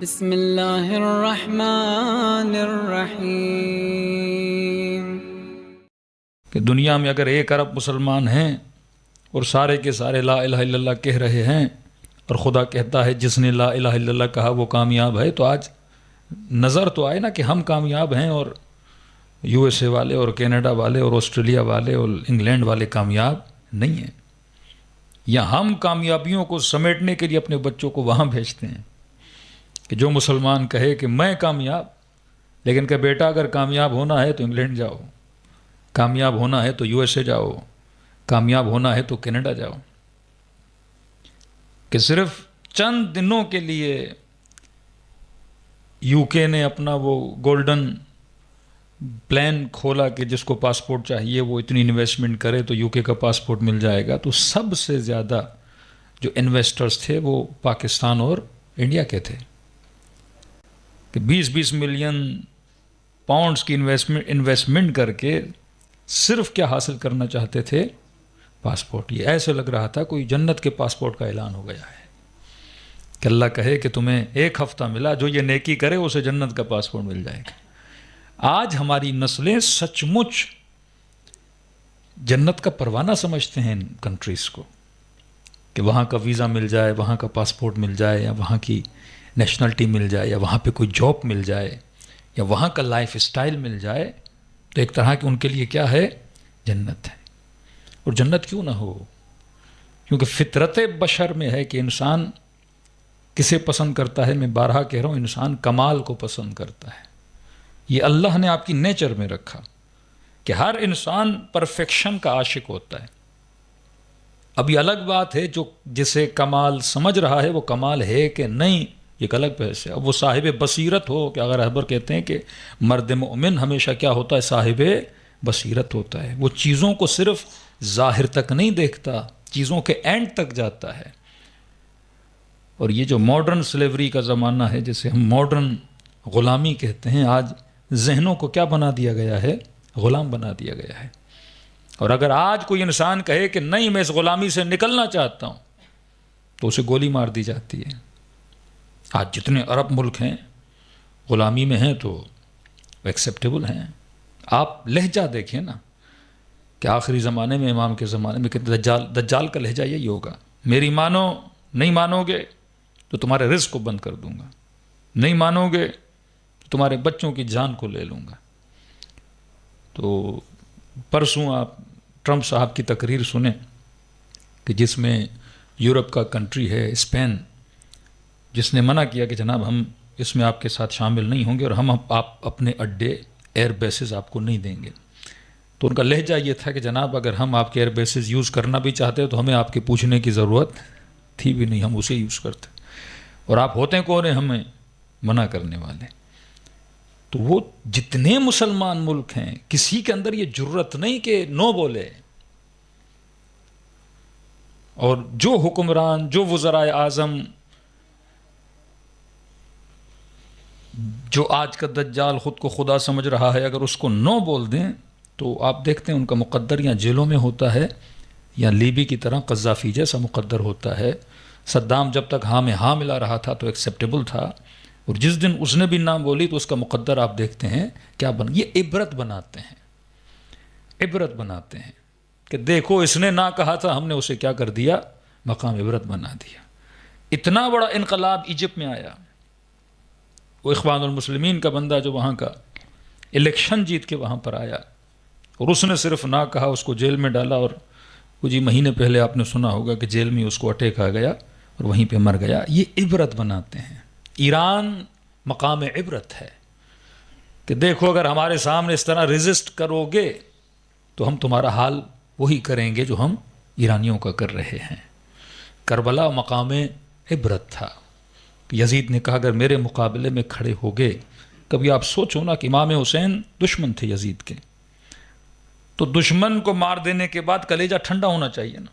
بسم اللہ الرحمن الرحیم۔ کہ دنیا میں اگر 1 ارب مسلمان ہیں اور سارے کے سارے لا الہ الا اللہ کہہ رہے ہیں اور خدا کہتا ہے جس نے لا الہ الا اللہ کہا وہ کامیاب ہے، تو آج نظر تو آئے نا کہ ہم کامیاب ہیں اور یو ایس اے والے اور کینیڈا والے اور آسٹریلیا والے اور انگلینڈ والے کامیاب نہیں ہیں، یا ہم کامیابیوں کو سمیٹنے کے لیے اپنے بچوں کو وہاں بھیجتے ہیں کہ جو مسلمان کہے کہ میں کامیاب، لیکن کہ بیٹا اگر کامیاب ہونا ہے تو انگلینڈ جاؤ، کامیاب ہونا ہے تو یو ایس اے جاؤ، کامیاب ہونا ہے تو کینیڈا جاؤ، کہ صرف چند دنوں کے لیے یو کے نے اپنا وہ گولڈن پلان کھولا کہ جس کو پاسپورٹ چاہیے وہ اتنی انویسٹمنٹ کرے تو یو کے کا پاسپورٹ مل جائے گا، تو سب سے زیادہ جو انویسٹرز تھے وہ پاکستان اور انڈیا کے تھے کہ 20-20 ملین پاؤنڈز کی انویسٹمنٹ کر کے صرف کیا حاصل کرنا چاہتے تھے؟ پاسپورٹ۔ یہ ایسے لگ رہا تھا کوئی جنت کے پاسپورٹ کا اعلان ہو گیا ہے کہ اللہ کہے کہ تمہیں 1 ہفتہ ملا، جو یہ نیکی کرے اسے جنت کا پاسپورٹ مل جائے گا۔ آج ہماری نسلیں سچ مچ جنت کا پروانہ سمجھتے ہیں ان کنٹریز کو کہ وہاں کا ویزا مل جائے، وہاں کا پاسپورٹ مل جائے، یا وہاں کی نیشنلٹی مل جائے، یا وہاں پہ کوئی جاب مل جائے، یا وہاں کا لائف اسٹائل مل جائے، تو ایک طرح کی ان کے لیے کیا ہے؟ جنت ہے۔ اور جنت کیوں نہ ہو؟ کیونکہ فطرت بشر میں ہے کہ انسان کسے پسند کرتا ہے؟ میں بارہا کہہ رہا ہوں، انسان کمال کو پسند کرتا ہے۔ یہ اللہ نے آپ کی نیچر میں رکھا کہ ہر انسان پرفیکشن کا عاشق ہوتا ہے۔ ابھی الگ بات ہے جو جسے کمال سمجھ رہا ہے وہ کمال ہے کہ نہیں، ایک الگ بحث ہے۔ اب وہ صاحب بصیرت ہو کہ اگر رہبر کہتے ہیں کہ مرد مومن ہمیشہ کیا ہوتا ہے؟ صاحب بصیرت ہوتا ہے، وہ چیزوں کو صرف ظاہر تک نہیں دیکھتا، چیزوں کے اینڈ تک جاتا ہے۔ اور یہ جو ماڈرن سلیوری کا زمانہ ہے، جسے ہم ماڈرن غلامی کہتے ہیں، آج ذہنوں کو کیا بنا دیا گیا ہے؟ غلام بنا دیا گیا ہے۔ اور اگر آج کوئی انسان کہے کہ نہیں میں اس غلامی سے نکلنا چاہتا ہوں، تو اسے گولی مار دی جاتی ہے۔ آج جتنے عرب ملک ہیں غلامی میں ہیں تو ایکسیپٹیبل ہیں۔ آپ لہجہ دیکھیں نا کہ آخری زمانے میں، امام کے زمانے میں، کہ دجال کا لہجہ یہی ہوگا، میری مانو، نہیں مانو گے تو تمہارے رزق کو بند کر دوں گا، نہیں مانو گے تو تمہارے بچوں کی جان کو لے لوں گا۔ تو پرسوں آپ ٹرمپ صاحب کی تقریر سنیں کہ جس میں یورپ کا کنٹری ہے اسپین، جس نے منع کیا کہ جناب ہم اس میں آپ کے ساتھ شامل نہیں ہوں گے اور ہم آپ اپنے اڈے ایئر بیسز آپ کو نہیں دیں گے۔ تو ان کا لہجہ یہ تھا کہ جناب اگر ہم آپ کے ایئر بیسز یوز کرنا بھی چاہتے تو ہمیں آپ کے پوچھنے کی ضرورت تھی بھی نہیں، ہم اسے یوز کرتے، اور آپ ہوتے کون ہیں ہمیں منع کرنے والے؟ تو وہ جتنے مسلمان ملک ہیں کسی کے اندر یہ جرت نہیں کہ نو بولے، اور جو حکمران، جو وزرائے اعظم، جو آج کا دجال خود کو خدا سمجھ رہا ہے، اگر اس کو نو بول دیں تو آپ دیکھتے ہیں ان کا مقدر یا جیلوں میں ہوتا ہے یا لیبی کی طرح قذافی جیسا مقدر ہوتا ہے۔ صدام جب تک ہاں میں ہاں ملا رہا تھا تو ایکسیپٹیبل تھا، اور جس دن اس نے بھی نام بولی تو اس کا مقدر آپ دیکھتے ہیں کیا یہ عبرت بناتے ہیں، عبرت بناتے ہیں کہ دیکھو اس نے نہ کہا تھا، ہم نے اسے کیا کر دیا؟ مقام عبرت بنا دیا۔ اتنا بڑا انقلاب ایجپٹ میں آیا، وہ اخوان المسلمین کا بندہ جو وہاں کا الیکشن جیت کے وہاں پر آیا، اور اس نے صرف نہ کہا، اس کو جیل میں ڈالا، اور کچھ مہینے پہلے آپ نے سنا ہوگا کہ جیل میں اس کو اٹیک آ گیا اور وہیں پہ مر گیا۔ یہ عبرت بناتے ہیں۔ ایران مقام عبرت ہے کہ دیکھو اگر ہمارے سامنے اس طرح ریزسٹ کرو گے تو ہم تمہارا حال وہی کریں گے جو ہم ایرانیوں کا کر رہے ہیں۔ کربلا مقام عبرت تھا۔ یزید نے کہا اگر میرے مقابلے میں کھڑے ہو گئے، کبھی آپ سوچو نا کہ امام حسین دشمن تھے یزید کے، تو دشمن کو مار دینے کے بعد کلیجہ ٹھنڈا ہونا چاہیے نا،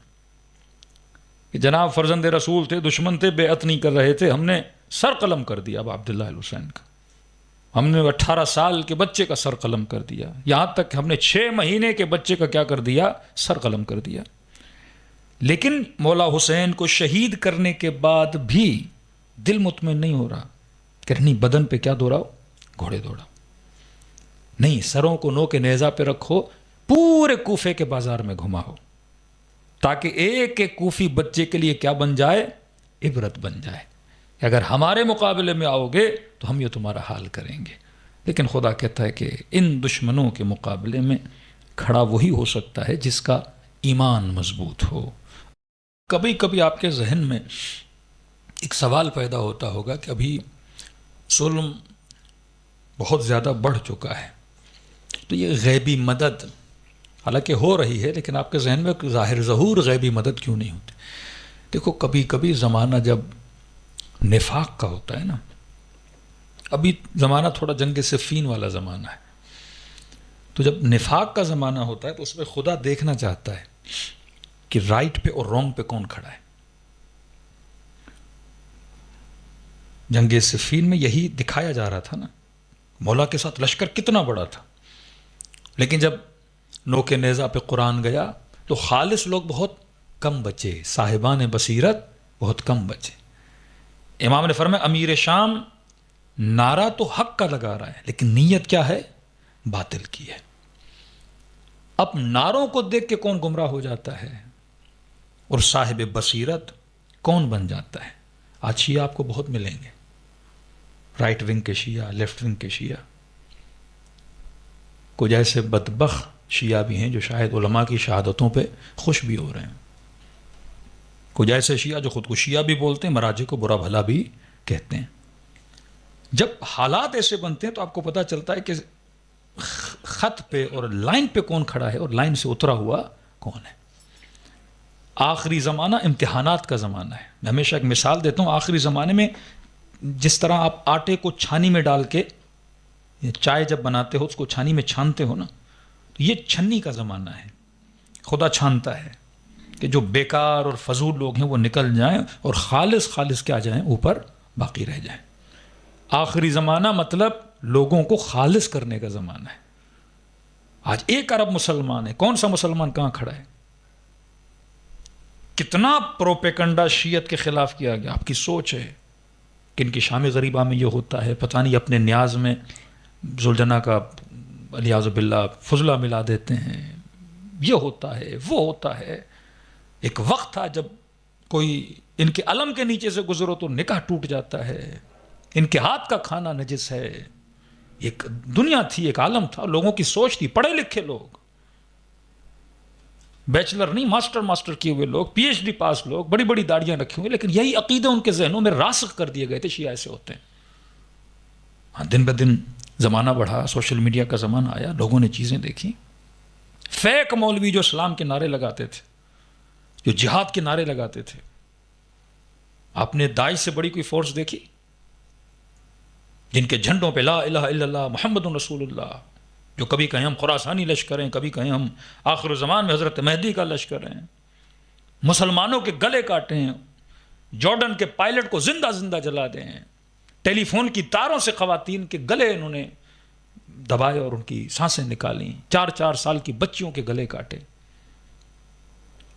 کہ جناب فرزند رسول تھے، دشمن تھے، بیعت نہیں کر رہے تھے، ہم نے سر قلم کر دیا اب عبداللہ الحسین کا، ہم نے 18 سال کے بچے کا سر قلم کر دیا، یہاں تک کہ ہم نے 6 مہینے کے بچے کا کیا کر دیا؟ سر قلم کر دیا۔ لیکن مولا حسین کو شہید کرنے کے بعد بھی دل مطمئن نہیں ہو رہا کہ نہیں بدن پہ کیا دوڑاؤ؟ گھوڑے دوڑاؤ. نہیں، سروں کو نو کے نیزہ پہ رکھو، پورے کوفے کے بازار میں گھماؤ، تاکہ ایک ایک کوفی بچے کے لیے کیا بن جائے؟ عبرت بن جائے کہ اگر ہمارے مقابلے میں آؤ گے تو ہم یہ تمہارا حال کریں گے. لیکن خدا کہتا ہے کہ ان دشمنوں کے مقابلے میں کھڑا وہی ہو سکتا ہے جس کا ایمان مضبوط ہو. کبھی کبھی آپ کے ذہن میں ایک سوال پیدا ہوتا ہوگا کہ ابھی ظلم بہت زیادہ بڑھ چکا ہے، تو یہ غیبی مدد حالانکہ ہو رہی ہے، لیکن آپ کے ذہن میں ظاہر ظہور غیبی مدد کیوں نہیں ہوتی؟ دیکھو کبھی کبھی زمانہ جب نفاق کا ہوتا ہے نا، ابھی زمانہ تھوڑا جنگ صفین والا زمانہ ہے، تو جب نفاق کا زمانہ ہوتا ہے تو اس میں خدا دیکھنا چاہتا ہے کہ رائٹ پہ اور رونگ پہ کون کھڑا ہے. جنگ صفین میں یہی دکھایا جا رہا تھا نا، مولا کے ساتھ لشکر کتنا بڑا تھا، لیکن جب نو کے نیزہ پہ قرآن گیا تو خالص لوگ بہت کم بچے، صاحبان بصیرت بہت کم بچے. امام نے فرمایا امیر شام نعرہ تو حق کا لگا رہا ہے لیکن نیت کیا ہے؟ باطل کی ہے. اب نعروں کو دیکھ کے کون گمراہ ہو جاتا ہے اور صاحب بصیرت کون بن جاتا ہے؟ آج شیعہ آپ کو بہت ملیں گے، رائٹ ونگ کے شیعہ، لیفٹ ونگ کے شیعہ. کچھ ایسے بدبخت شیعہ بھی ہیں جو شاید علماء کی شہادتوں پہ خوش بھی ہو رہے ہیں. کچھ ایسے شیعہ جو خود کو شیعہ بھی بولتے ہیں، مراجع کو برا بھلا بھی کہتے ہیں. جب حالات ایسے بنتے ہیں تو آپ کو پتہ چلتا ہے کہ خط پہ اور لائن پہ کون کھڑا ہے اور لائن سے اترا ہوا کون ہے. آخری زمانہ امتحانات کا زمانہ ہے. میں ہمیشہ ایک مثال دیتا ہوں، آخری زمانے میں جس طرح آپ آٹے کو چھانی میں ڈال کے چائے جب بناتے ہو اس کو چھانی میں چھانتے ہو نا، تو یہ چھنی کا زمانہ ہے. خدا چھانتا ہے کہ جو بیکار اور فضول لوگ ہیں وہ نکل جائیں اور خالص کیا جائیں، اوپر باقی رہ جائیں. آخری زمانہ مطلب لوگوں کو خالص کرنے کا زمانہ ہے. آج 1 ارب مسلمان ہے، کون سا مسلمان کہاں کھڑا ہے؟ کتنا پروپیکنڈا شیعت کے خلاف کیا گیا. آپ کی سوچ ہے کہ ان کی شام غریبہ میں یہ ہوتا ہے، پتہ نہیں اپنے نیاز میں ذوالجناح کا الیاذ باللہ فضلہ ملا دیتے ہیں، یہ ہوتا ہے وہ ہوتا ہے. ایک وقت تھا جب کوئی ان کے علم کے نیچے سے گزرو تو نکاح ٹوٹ جاتا ہے، ان کے ہاتھ کا کھانا نجس ہے. ایک دنیا تھی، ایک عالم تھا، لوگوں کی سوچ تھی، پڑھے لکھے لوگ، بیچلر نہیں ماسٹر کیے ہوئے لوگ، پی ایچ ڈی پاس لوگ، بڑی بڑی داڑیاں رکھی ہوئی، لیکن یہی عقیدے ان کے ذہنوں میں راسخ کر دیے گئے تھے. شیعہ ایسے ہوتے ہیں. ہاں دن بہ دن زمانہ بڑھا، سوشل میڈیا کا زمانہ آیا، لوگوں نے چیزیں دیکھی. فیک مولوی جو اسلام کے نعرے لگاتے تھے، جو جہاد کے نعرے لگاتے تھے، آپ نے داعش سے بڑی کوئی فورس دیکھی جن کے جھنڈوں پہ لا الہ الا اللہ محمد رسول اللہ، جو کبھی کہیں ہم خراسانی لشکر ہیں، کبھی کہیں ہم آخر الزمان میں حضرت مہدی کا لشکر ہیں، مسلمانوں کے گلے کاٹے ہیں، جارڈن کے پائلٹ کو زندہ جلا دے ہیں، ٹیلی فون کی تاروں سے خواتین کے گلے انہوں نے دبائے اور ان کی سانسیں نکالیں، 4 سال کی بچیوں کے گلے کاٹے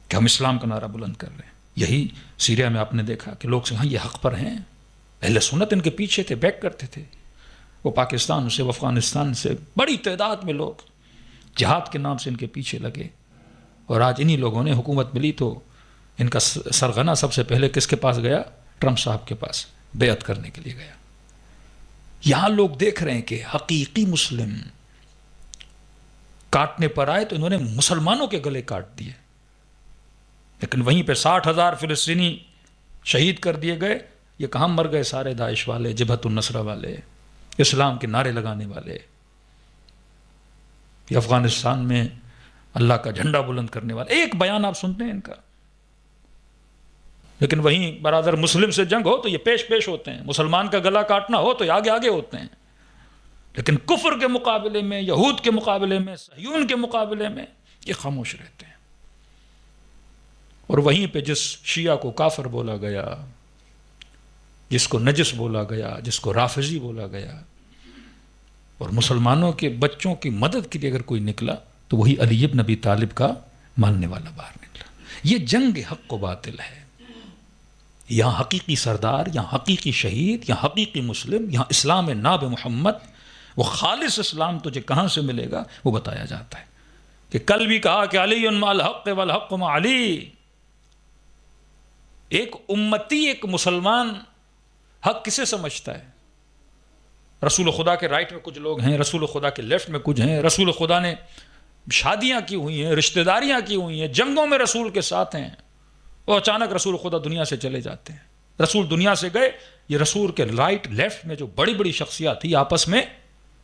کہ ہم اسلام کا نعرہ بلند کر رہے ہیں. یہی سیریا میں آپ نے دیکھا کہ لوگ ہاں یہ حق پر ہیں، اہل سنت ان کے پیچھے تھے، بیک کرتے تھے. وہ پاکستان سے، افغانستان سے بڑی تعداد میں لوگ جہاد کے نام سے ان کے پیچھے لگے. اور آج انہی لوگوں نے حکومت ملی تو ان کا سرغنہ سب سے پہلے کس کے پاس گیا؟ ٹرمپ صاحب کے پاس بیعت کرنے کے لیے گیا. یہاں لوگ دیکھ رہے ہیں کہ حقیقی مسلم کاٹنے پر آئے تو انہوں نے مسلمانوں کے گلے کاٹ دیے، لیکن وہیں پہ 60,000 فلسطینی شہید کر دیے گئے. یہ کہاں مر گئے سارے داعش والے، جبہت النصرہ والے، اسلام کے نعرے لگانے والے، یہ افغانستان میں اللہ کا جھنڈا بلند کرنے والے. ایک بیان آپ سنتے ہیں ان کا، لیکن وہیں برادر مسلم سے جنگ ہو تو یہ پیش ہوتے ہیں، مسلمان کا گلا کاٹنا ہو تو یہ آگے ہوتے ہیں. لیکن کفر کے مقابلے میں، یہود کے مقابلے میں، صہیون کے مقابلے میں یہ خاموش رہتے ہیں. اور وہیں پہ جس شیعہ کو کافر بولا گیا، جس کو نجس بولا گیا، جس کو رافضی بولا گیا، اور مسلمانوں کے بچوں کی مدد کے لیے اگر کوئی نکلا تو وہی علی بن ابی طالب کا ماننے والا باہر نکلا. یہ جنگ حق و باطل ہے، یہاں حقیقی سردار، یہاں حقیقی شہید، یہاں حقیقی مسلم، یہاں اسلام ناب محمد، وہ خالص اسلام تجھے کہاں سے ملے گا وہ بتایا جاتا ہے. کہ کل بھی کہا کہ علی مع الحق والحق مع علی. ایک امتی، ایک مسلمان حق کسے سمجھتا ہے؟ رسول خدا کے رائٹ میں کچھ لوگ ہیں، رسول خدا کے لیفٹ میں کچھ ہیں. رسول خدا نے شادیاں کی ہوئی ہیں، رشتہ داریاں کی ہوئی ہیں، جنگوں میں رسول کے ساتھ ہیں، اور اچانک رسول خدا دنیا سے چلے جاتے ہیں. رسول دنیا سے گئے، یہ رسول کے رائٹ لیفٹ میں جو بڑی بڑی شخصیات تھی آپس میں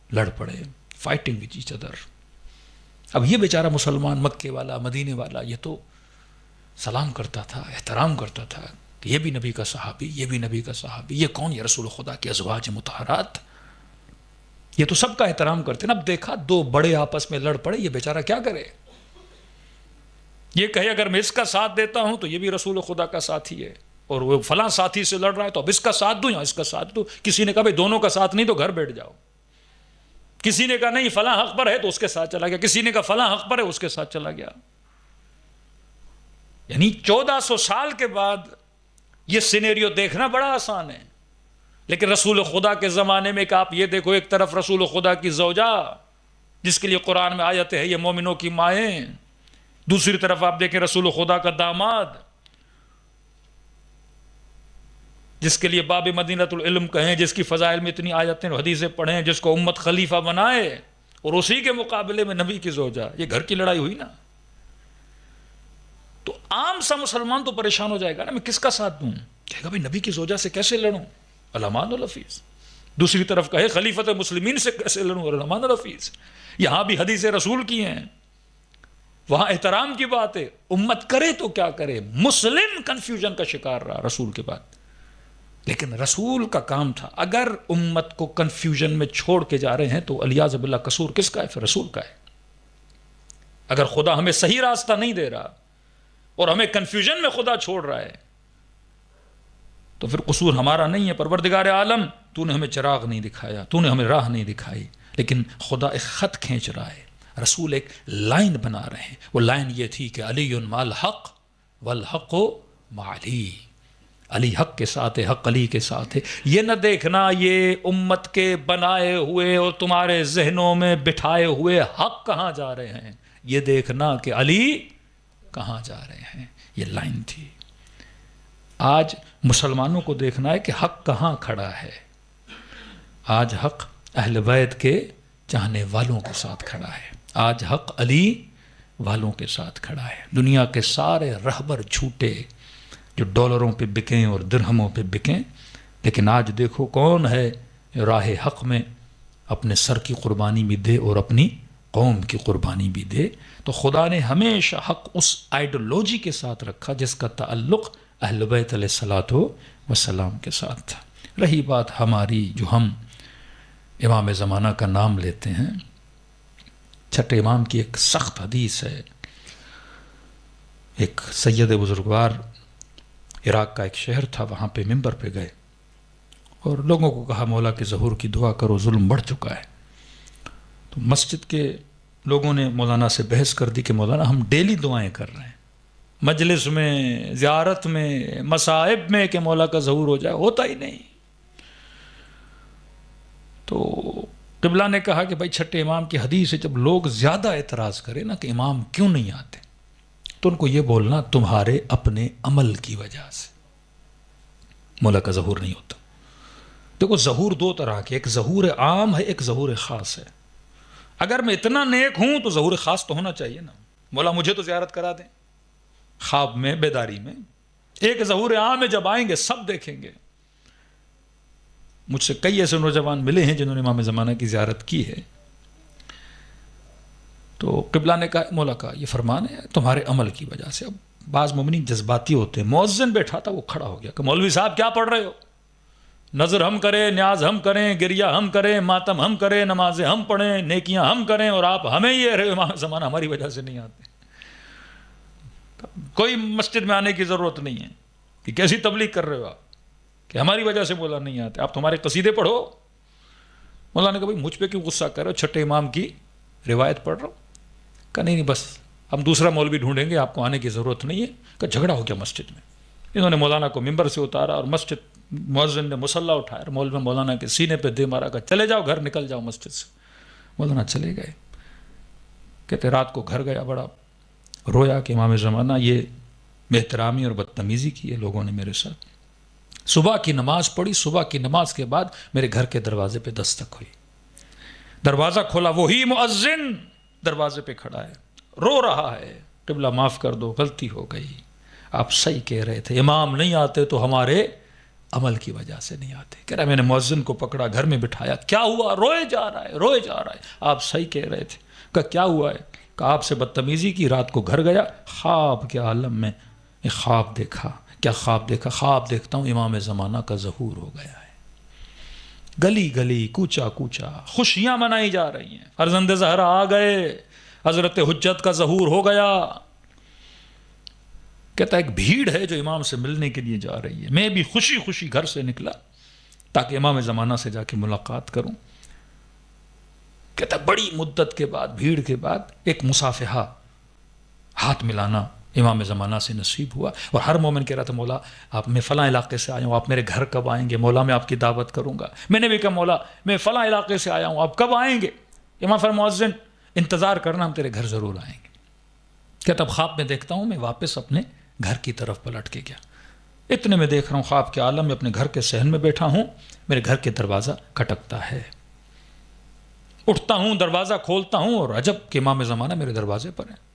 لڑ پڑے، فائٹنگ وچ ایچ ادر. اب یہ بیچارہ مسلمان مکے والا، مدینے والا، یہ تو سلام کرتا تھا، احترام کرتا تھا کہ یہ بھی نبی کا صحابی، یہ بھی نبی کا صحابی. یہ کون؟ یہ رسول خدا کے ازواج مطہرات. یہ تو سب کا احترام کرتے نا. اب دیکھا دو بڑے آپس میں لڑ پڑے، یہ بیچارہ کیا کرے؟ یہ کہے اگر میں اس کا ساتھ دیتا ہوں تو یہ بھی رسول خدا کا ساتھی ہے، اور وہ فلاں ساتھی سے لڑ رہا ہے تو اب اس کا ساتھ دوں یا اس کا ساتھ دوں. کسی نے کہا بھائی دونوں کا ساتھ نہیں تو گھر بیٹھ جاؤ. کسی نے کہا نہیں فلاں حق پر ہے تو اس کے ساتھ چلا گیا. کسی نے کہا فلاں حق پر ہے اس کے ساتھ چلا گیا. یعنی 1400 سال کے بعد یہ سینیریو دیکھنا بڑا آسان ہے. لیکن رسول خدا کے زمانے میں کہ آپ یہ دیکھو، ایک طرف رسول خدا کی زوجہ جس کے لیے قرآن میں آیت ہے یہ مومنوں کی مائیں، دوسری طرف آپ دیکھیں رسول خدا کا داماد جس کے لیے باب مدینۃ العلم کہیں، جس کی فضائل میں اتنی آیتیں اور حدیثیں پڑھیں، جس کو امت خلیفہ بنائے، اور اسی کے مقابلے میں نبی کی زوجہ. یہ گھر کی لڑائی ہوئی نا. تو عام سا مسلمان تو پریشان ہو جائے گا نا، میں کس کا ساتھ دوں؟ کہے گا بھائی نبی کی زوجہ سے کیسے لڑوں؟ الامان الحفیظ. دوسری طرف کہے خلیفۃ المسلمین سے کیسے لڑوں؟ الامان الحفیظ. یہاں بھی حدیث رسول کی ہیں، وہاں احترام کی بات ہے. امت کرے تو کیا کرے؟ مسلم کنفیوژن کا شکار رہا رسول کے بعد. لیکن رسول کا کام تھا، اگر امت کو کنفیوژن میں چھوڑ کے جا رہے ہیں تو الیاذ باللہ قصور کس کا ہے؟ پھر رسول کا ہے. اگر خدا ہمیں صحیح راستہ نہیں دے رہا اور ہمیں کنفیوژن میں خدا چھوڑ رہا ہے تو پھر قصور ہمارا نہیں ہے. پروردگار عالم تو نے ہمیں چراغ نہیں دکھایا، تو نے ہمیں راہ نہیں دکھائی. لیکن خدا ایک خط کھینچ رہا ہے، رسول ایک لائن بنا رہے ہیں. وہ لائن یہ تھی کہ علی مع الحق والحق مع علی. علی حق کے ساتھ ہے، حق علی کے ساتھ ہے. یہ نہ دیکھنا یہ امت کے بنائے ہوئے اور تمہارے ذہنوں میں بٹھائے ہوئے حق کہاں جا رہے ہیں، یہ دیکھنا کہ علی کہاں جا رہے ہیں. یہ لائن تھی. آج مسلمانوں کو دیکھنا ہے کہ حق کہاں کھڑا ہے. آج حق اہل بیت کے چاہنے والوں کے ساتھ کھڑا ہے. آج حق علی والوں کے ساتھ کھڑا ہے. دنیا کے سارے رہبر جھوٹے جو ڈالروں پہ بکیں اور درہموں پہ بکیں، لیکن آج دیکھو کون ہے راہ حق میں اپنے سر کی قربانی بھی دے اور اپنی قوم کی قربانی بھی دے. تو خدا نے ہمیشہ حق اس آئیڈیالوجی کے ساتھ رکھا جس کا تعلق اہل بیت علیہ الصلوۃ والسلام کے ساتھ تھا. رہی بات ہماری جو ہم امام زمانہ کا نام لیتے ہیں، چھٹے امام کی ایک سخت حدیث ہے. ایک سید بزرگوار عراق کا ایک شہر تھا، وہاں پہ ممبر پہ گئے اور لوگوں کو کہا مولا کے ظہور کی دعا کرو، ظلم بڑھ چکا ہے. تو مسجد کے لوگوں نے مولانا سے بحث کر دی کہ مولانا ہم ڈیلی دعائیں کر رہے ہیں، مجلس میں، زیارت میں، مصائب میں کہ مولا کا ظہور ہو جائے، ہوتا ہی نہیں. تو قبلہ نے کہا کہ بھائی چھٹے امام کی حدیث ہے، جب لوگ زیادہ اعتراض کریں نا کہ امام کیوں نہیں آتے تو ان کو یہ بولنا تمہارے اپنے عمل کی وجہ سے مولا کا ظہور نہیں ہوتا. دیکھو ظہور دو طرح کے، ایک ظہور عام ہے، ایک ظہور خاص ہے. اگر میں اتنا نیک ہوں تو ظہور خاص تو ہونا چاہیے نا، مولا مجھے تو زیارت کرا دیں خواب میں، بیداری میں. ایک ظہور عام ہے، جب آئیں گے سب دیکھیں گے. مجھ سے کئی ایسے نوجوان ملے ہیں جنہوں نے امام زمانہ کی زیارت کی ہے. تو قبلہ نے کہا مولا کا یہ فرمان ہے تمہارے عمل کی وجہ سے. اب بعض مومنین جذباتی ہوتے ہیں. مؤذن بیٹھا تھا، وہ کھڑا ہو گیا کہ مولوی صاحب کیا پڑھ رہے ہو؟ نظر ہم کریں، نیاز ہم کریں، گریہ ہم کریں، ماتم ہم کریں، نمازیں ہم پڑھیں، نیکیاں ہم کریں، اور آپ ہمیں یہ رہے امام زمانہ ہماری وجہ سے نہیں آتے. کوئی مسجد میں آنے کی ضرورت نہیں ہے کہ کیسی تبلیغ کر رہے ہو آپ کہ ہماری وجہ سے مولا نہیں آتے، آپ تمہارے قصیدے پڑھو. مولا نے کہا بھائی مجھ پہ کیوں غصہ کر رہے ہو، چھٹے امام کی روایت پڑھ رہا ہوں. کہا نہیں بس ہم دوسرا مولوی ڈھونڈیں گے، آپ کو آنے کی ضرورت نہیں ہے. کہ جھگڑا ہو گیا مسجد میں. انہوں نے مولانا کو ممبر سے اتارا اور مسجد مؤذن نے مصلی اٹھایا اور مولانا کے سینے پہ دے مارا کہ چلے جاؤ گھر، نکل جاؤ مسجد سے۔ مولانا چلے گئے۔ کہتے رات کو گھر گیا، بڑا رویا کہ امام زمانہ یہ بے احترامی اور بدتمیزی کی ہے لوگوں نے میرے ساتھ۔ صبح کی نماز پڑھی، صبح کی نماز کے بعد میرے گھر کے دروازے پہ دستک ہوئی، دروازہ کھولا، وہی مؤذن دروازے پہ کھڑا ہے، رو رہا ہے، قبلہ معاف کر دو، غلطی ہو گئی، آپ صحیح کہہ رہے تھے، امام نہیں آتے تو ہمارے عمل کی وجہ سے نہیں آتے۔ کہہ رہا میں نے مؤذن کو پکڑا، گھر میں بٹھایا، کیا ہوا؟ روئے جا رہا ہے، روئے جا رہا ہے، آپ صحیح کہہ رہے تھے۔ کہا کیا ہوا ہے؟ کہا آپ سے بدتمیزی کی، رات کو گھر گیا، خواب کے عالم میں ایک خواب دیکھا۔ کیا خواب دیکھا؟ خواب دیکھتا ہوں امام زمانہ کا ظہور ہو گیا ہے، گلی گلی کوچا کوچا خوشیاں منائی جا رہی ہیں، فرزند زہرا آ گئے، حضرت حجت کا ظہور ہو گیا۔ کہتا ایک بھیڑ ہے جو امام سے ملنے کے لیے جا رہی ہے، میں بھی خوشی خوشی گھر سے نکلا تاکہ امام زمانہ سے جا کے ملاقات کروں۔ کہتا بڑی مدت کے بعد، بھیڑ کے بعد ایک مصافحہ، ہاتھ ملانا امام زمانہ سے نصیب ہوا۔ اور ہر مومن کہہ رہا تھا مولا آپ، میں فلاں علاقے سے آیا ہوں، آپ میرے گھر کب آئیں گے؟ مولا میں آپ کی دعوت کروں گا۔ میں نے بھی کہا مولا میں فلاں علاقے سے آیا ہوں، آپ کب آئیں گے؟ امام فرمایا مؤذن انتظار کرنا، ہم تیرے گھر ضرور آئیں گے۔ کہتا اب خواب میں دیکھتا ہوں میں واپس اپنے گھر کی طرف پلٹ کے گیا، اتنے میں دیکھ رہا ہوں خواب کے عالم میں اپنے گھر کے صحن میں بیٹھا ہوں، میرے گھر کے دروازہ کھٹکتا ہے، اٹھتا ہوں، دروازہ کھولتا ہوں اور عجب کہ امام زمانہ میرے دروازے پر ہیں۔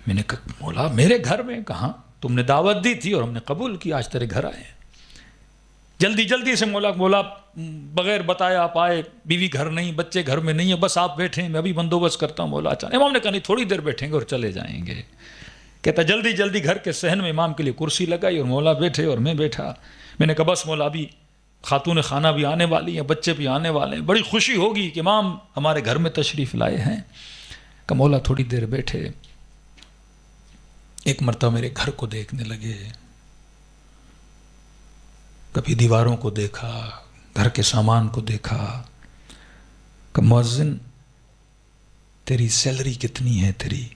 میں نے کہا مولا میرے گھر میں؟ کہاں، تم نے دعوت دی تھی اور ہم نے قبول کی، آج تیرے گھر آئے ہیں۔ جلدی سے مولا بغیر بتائے آپ آئے، بیوی گھر نہیں، بچے گھر میں نہیں ہیں، بس آپ بیٹھے ہیں، میں ابھی بندوبست کرتا ہوں مولا۔ اچانک امام نے کہا نہیں تھوڑی دیر بیٹھیں گے اور چلے جائیں گے۔ کہتا جلدی گھر کے صحن میں امام کے لیے کرسی لگائی اور مولا بیٹھے اور میں بیٹھا۔ میں نے کہا بس مولا ابھی خاتون خانہ بھی آنے والی ہیں، بچے بھی آنے والے ہیں، بڑی خوشی ہوگی کہ امام ہمارے گھر میں تشریف لائے ہیں۔ کہ مولا تھوڑی دیر بیٹھے، ایک مرتبہ میرے گھر کو دیکھنے لگے، کبھی دیواروں کو دیکھا، گھر کے سامان کو دیکھا۔ کہ مؤذن تیری سیلری کتنی ہے، تیری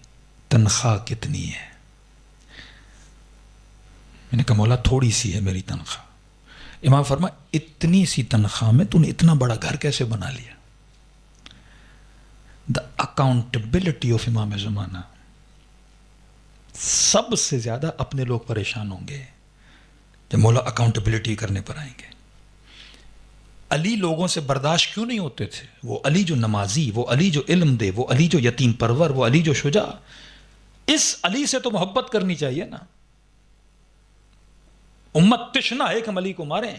تنخواہ کتنی ہے؟ میں نے کہا مولا تھوڑی سی ہے میری تنخواہ۔ امام فرمایا اتنی سی تنخواہ میں تو نے اتنا بڑا گھر کیسے بنا لیا؟ دا اکاؤنٹیبلٹی آف امام زمانہ، سب سے زیادہ اپنے لوگ پریشان ہوں گے جب مولا اکاؤنٹیبلٹی کرنے پر آئیں گے۔ علی لوگوں سے برداشت کیوں نہیں ہوتے تھے؟ وہ علی جو نمازی، وہ علی جو علم دے، وہ علی جو یتیم پرور، وہ علی جو شجاع، اس علی سے تو محبت کرنی چاہیے نا۔ امت تشنا ہے کہ ہم علی کو ماریں۔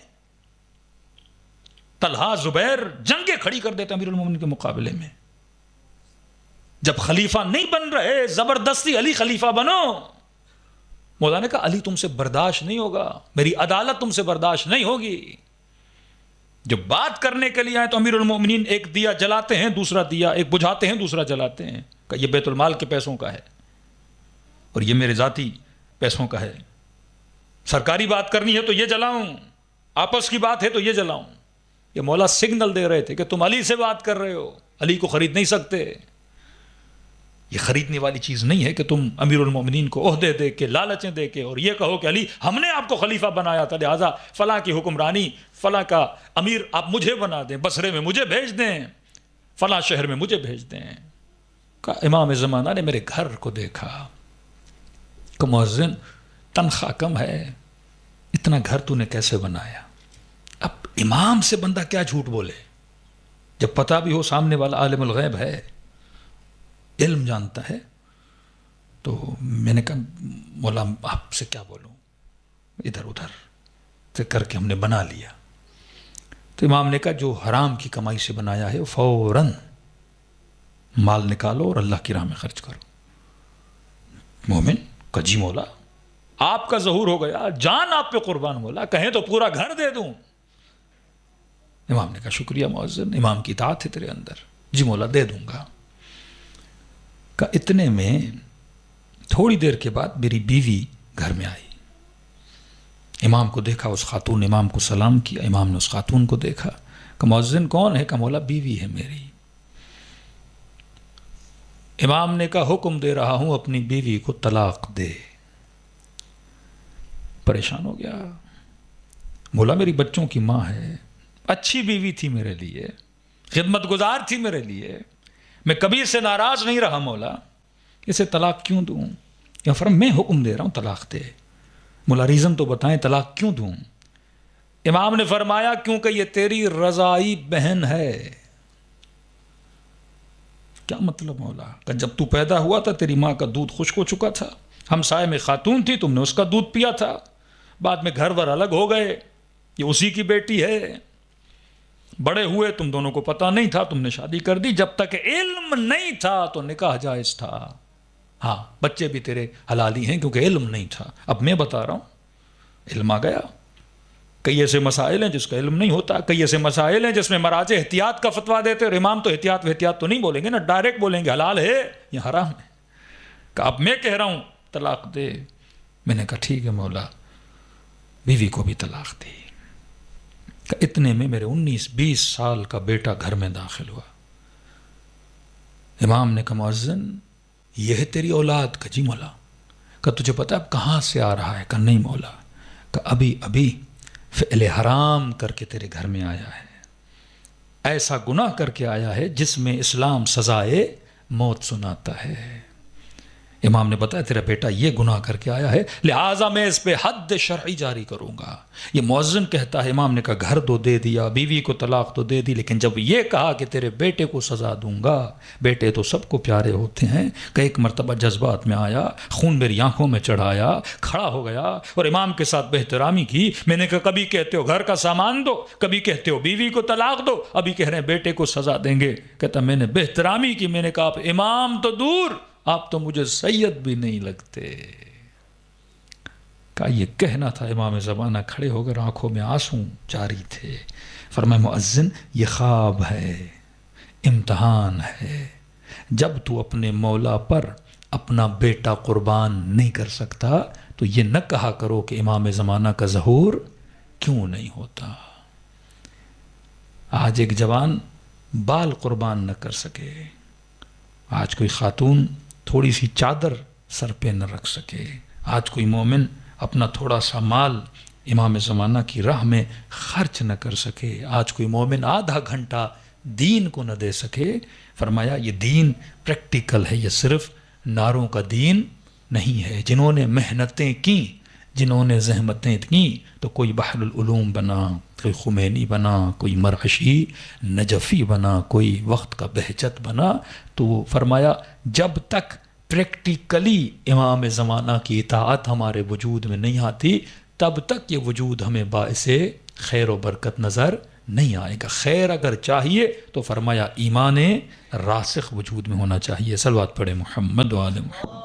طلحہ زبیر جنگیں کھڑی کر دیتے امیر المومنین کے مقابلے میں، جب خلیفہ نہیں بن رہے زبردستی علی خلیفہ بنو۔ مولا نے کہا علی تم سے برداشت نہیں ہوگا، میری عدالت تم سے برداشت نہیں ہوگی۔ جب بات کرنے کے لیے آئے تو امیر المومنین ایک دیا جلاتے ہیں، دوسرا دیا، ایک بجھاتے ہیں دوسرا جلاتے ہیں، کہ یہ بیت المال کے پیسوں کا ہے اور یہ میرے ذاتی پیسوں کا ہے، سرکاری بات کرنی ہے تو یہ جلاؤں، آپس کی بات ہے تو یہ جلاؤں۔ یہ مولا سگنل دے رہے تھے کہ تم علی سے بات کر رہے ہو، علی کو خرید نہیں سکتے۔ یہ خریدنے والی چیز نہیں ہے کہ تم امیر المومنین کو عہدے دے کے، لالچیں دے کے اور یہ کہو کہ علی ہم نے آپ کو خلیفہ بنایا تھا، لہٰذا فلاں کی حکمرانی، فلاں کا امیر آپ مجھے بنا دیں، بصرے میں مجھے بھیج دیں، فلاں شہر میں مجھے بھیج دیں۔ کہ امام زمانہ نے میرے گھر کو دیکھا کہ مؤذن تنخواہ کم ہے، اتنا گھر تو نے کیسے بنایا؟ اب امام سے بندہ کیا جھوٹ بولے جب پتہ بھی ہو سامنے والا عالم الغیب ہے، علم جانتا ہے۔ تو میں نے کہا مولا آپ سے کیا بولوں، ادھر ادھر سے کر کے ہم نے بنا لیا۔ تو امام نے کہا جو حرام کی کمائی سے بنایا ہے فوراً مال نکالو اور اللہ کی راہ میں خرچ کرو۔ مومن کہ جی مولا آپ کا ظہور ہو گیا، جان آپ پہ قربان، مولا کہیں تو پورا گھر دے دوں۔ امام نے کہا شکریہ مؤذن، امام کی اطاعت ہے تیرے اندر، جی مولا دے دوں گا۔ کہ اتنے میں تھوڑی دیر کے بعد میری بیوی گھر میں آئی، امام کو دیکھا، اس خاتون نے امام کو سلام کیا، امام نے اس خاتون کو دیکھا کہ مؤذن کون ہے؟ کہ مولا بیوی ہے میری۔ امام نے کہا حکم دے رہا ہوں اپنی بیوی کو طلاق دے۔ پریشان ہو گیا. مولا میری بچوں کی ماں ہے, اچھی بیوی تھی میرے لیے, خدمت گزار تھی میرے لیے, میں کبھی اس سے ناراض نہیں رہا مولا, اسے طلاق کیوں دوں؟ یا فرم میں حکم دے رہا ہوں طلاق دے. مولا ریزن تو بتائیں طلاق کیوں دوں؟ امام نے فرمایا کیونکہ یہ تیری رضائی بہن ہے. کیا مطلب مولا؟ کہ جب تو پیدا ہوا تھا تیری ماں کا دودھ خشک ہو چکا تھا, ہمسائے میں خاتون تھی, تم نے اس کا دودھ پیا تھا, بعد میں گھر ور الگ ہو گئے, یہ اسی کی بیٹی ہے, بڑے ہوئے تم دونوں کو پتہ نہیں تھا, تم نے شادی کر دی, جب تک علم نہیں تھا تو نکاح جائز تھا. ہاں بچے بھی تیرے حلالی ہیں کیونکہ علم نہیں تھا. اب میں بتا رہا ہوں علم آ گیا. کئی ایسے مسائل ہیں جس کا علم نہیں ہوتا, کئی ایسے مسائل ہیں جس میں مراجع احتیاط کا فتویٰ دیتے, اور امام تو احتیاط تو نہیں بولیں گے نا, ڈائریکٹ بولیں گے حلال ہے یا حرام ہے. کہ اب میں کہہ رہا ہوں طلاق دے. میں نے کہا ٹھیک ہے مولا. بیوی کو بھی طلاق دی. کہ اتنے میں میرے 19-20 سال کا بیٹا گھر میں داخل ہوا. امام نے کہا مؤذن یہ ہے تیری اولاد؟ کہ جی مولا. کہ تجھے پتہ اب کہاں سے آ رہا ہے؟ کہ نہیں مولا. کہ ابھی فعل حرام کر کے تیرے گھر میں آیا ہے, ایسا گناہ کر کے آیا ہے جس میں اسلام سزائے موت سناتا ہے. امام نے بتایا تیرا بیٹا یہ گناہ کر کے آیا ہے, لہٰذا میں اس پہ حد شرعی جاری کروں گا. یہ مؤذن کہتا ہے امام نے کہا گھر تو دے دیا, بیوی کو طلاق تو دے دی, لیکن جب یہ کہا کہ تیرے بیٹے کو سزا دوں گا, بیٹے تو سب کو پیارے ہوتے ہیں, کہ ایک مرتبہ جذبات میں آیا, خون میری آنکھوں میں چڑھایا, کھڑا ہو گیا اور امام کے ساتھ بہترامی کی. میں نے کہا کبھی کہتے ہو گھر کا سامان دو, کبھی کہتے ہو بیوی کو طلاق دو, ابھی کہہ رہے ہیں بیٹے کو سزا دیں گے. کہتا میں نے بہترامی کی. میں نے کہا آپ امام تو دور, آپ تو مجھے سید بھی نہیں لگتے. کہا یہ کہنا تھا. امام زمانہ کھڑے ہو کر آنکھوں میں آنسو جاری تھے. فرمایا مؤذن یہ خواب ہے, امتحان ہے. جب تو اپنے مولا پر اپنا بیٹا قربان نہیں کر سکتا تو یہ نہ کہا کرو کہ امام زمانہ کا ظہور کیوں نہیں ہوتا. آج ایک جوان بال قربان نہ کر سکے, آج کوئی خاتون تھوڑی سی چادر سر پہ نہ رکھ سکے, آج کوئی مومن اپنا تھوڑا سا مال امام زمانہ کی راہ میں خرچ نہ کر سکے, آج کوئی مومن آدھا گھنٹہ دین کو نہ دے سکے. فرمایا یہ دین پریکٹیکل ہے, یہ صرف نعروں کا دین نہیں ہے. جنہوں نے محنتیں کیں, جنہوں نے زحمتیں کیں, تو کوئی بحر العلوم بنا, کوئی خمینی بنا, کوئی مرعشی نجفی بنا, کوئی وقت کا بہجت بنا. تو فرمایا جب تک پریکٹیکلی امام زمانہ کی اطاعت ہمارے وجود میں نہیں آتی تب تک یہ وجود ہمیں باعث خیر و برکت نظر نہیں آئے گا. خیر اگر چاہیے تو فرمایا ایمان راسخ وجود میں ہونا چاہیے. صلوات پڑھے محمد و آل محمد.